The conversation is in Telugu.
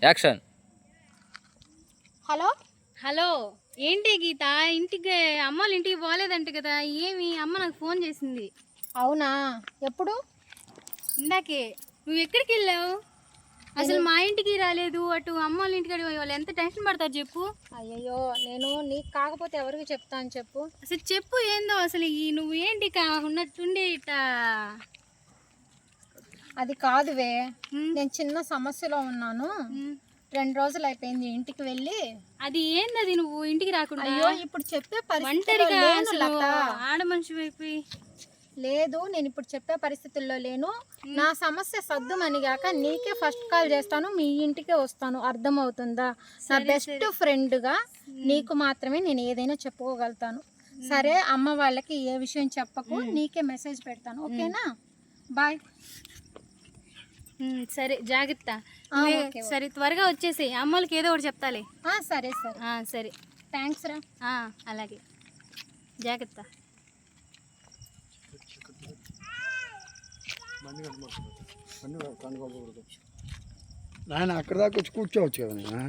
యాక్షన్. హలో హలో, ఏంటి గీత? ఇంటికి అమ్మ వాళ్ళ ఇంటికి పోలేదంట కదా, ఏమి? అమ్మ నాకు ఫోన్ చేసింది. అవునా, ఎప్పుడు? ఇందాకే. నువ్వు ఎక్కడికి వెళ్ళావు? అసలు మా ఇంటికి రాలేదు, అటు అమ్మ వాళ్ళ ఇంటికి వాళ్ళు ఎంత టెన్షన్ పడతారు చెప్పు. అయ్యయ్యో, నేను నీకు కాకపోతే ఎవరికి చెప్తాను చెప్పు. అసలు చెప్పు ఏందో అసలు నువ్వు ఏంటి ఉన్నట్టుండి ఇట్లా. అది కాదువే, నేను చిన్న సమస్యలో ఉన్నాను. 2 రోజులు అయిపోయింది ఇంటికి వెళ్ళి. అది ఏంది నువ్వు ఇంటికి రాకుండా? అయ్యో, ఇప్పుడు చెప్పే పరిస్థితిలో లేను లత. ఆడ మనిషి అయిపోయి లేదు, నేను ఇప్పుడు చెప్పే పరిస్థితుల్లో లేను. నా సమస్య సద్దుమనిగాక నీకే ఫస్ట్ కాల్ చేస్తాను, మీ ఇంటికే వస్తాను. అర్థమవుతుందా? నా బెస్ట్ ఫ్రెండ్గా నీకు మాత్రమే నేను ఏదైనా చెప్పుకోగలుగుతాను. సరే, అమ్మ వాళ్ళకి ఏ విషయం చెప్పకు, నీకే మెసేజ్ పెడతాను. ఓకేనా? బాయ్. సరే, జాగ్రత్త. సరే, త్వరగా వచ్చేసేయి. అమ్మలకి ఏదో ఒకటి చెప్తాలే. సరే సరే. సరే, థ్యాంక్స్ రా. అలాగే, జాగ్రత్త. నాయన అక్కడ దాకా వచ్చి కూర్చోవచ్చు కదా.